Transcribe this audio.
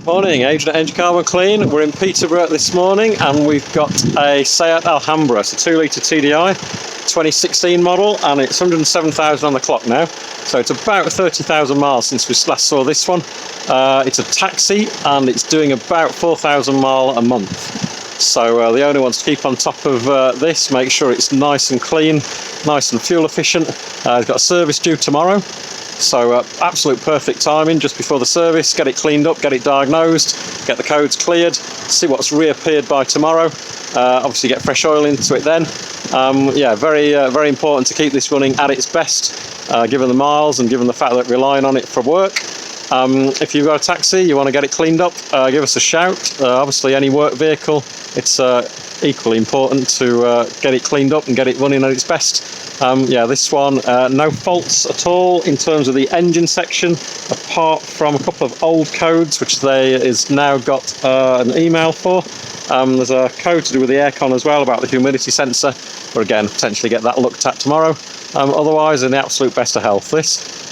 Morning, Adrian at Engine Carbon Clean. We're in Peterborough this morning and we've got a Seat Alhambra. It's a 2 litre TDI, 2016 model, and it's 107,000 on the clock now. So it's about 30,000 miles since we last saw this one. It's a taxi and it's doing about 4,000 miles a month. So the owner wants to keep on top of this, make sure it's nice and clean, nice and fuel efficient. He's got a service due tomorrow. So absolute perfect timing just before the service, get it cleaned up, get it diagnosed, get the codes cleared, see what's reappeared by tomorrow, obviously get fresh oil into it then. Yeah, very important to keep this running at its best, given the miles and given the fact that we're relying on it for work. If you've got a taxi, you want to get it cleaned up, give us a shout. Obviously any work vehicle, it's equally important to get it cleaned up and get it running at its best. Yeah, this one, no faults at all in terms of the engine section, apart from a couple of old codes, which they is now got an email for. There's a code to do with the aircon as well about the humidity sensor, but again, potentially get that looked at tomorrow. Otherwise, in the absolute best of health, this.